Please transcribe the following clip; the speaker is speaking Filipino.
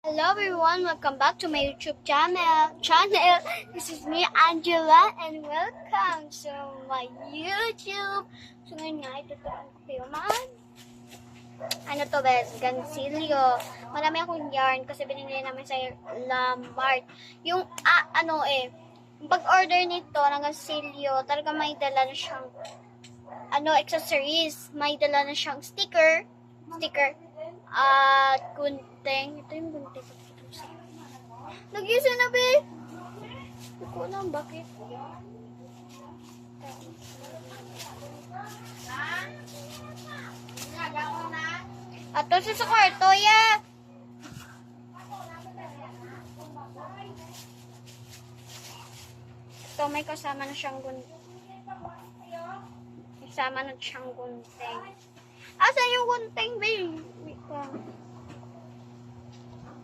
Hello everyone, welcome back to my YouTube channel. This is me, Angela, and welcome to my YouTube. So ngayon nga, ituturuan ko kayo ano to bes, gansilyo. Marami akong yarn kasi binili namin sa Lamart. Yung pag-order nito ng gansilyo, talaga may dala na siyang accessories. May dala na siyang sticker, at gunting. Ito yung gunting. Nag-isa na, be. Hindi ko alam bakit. At ito sa kwarto, ya. Ito, may kasama na siyang gunting. Kasama na siyang gunting. Asan yung gunting, be?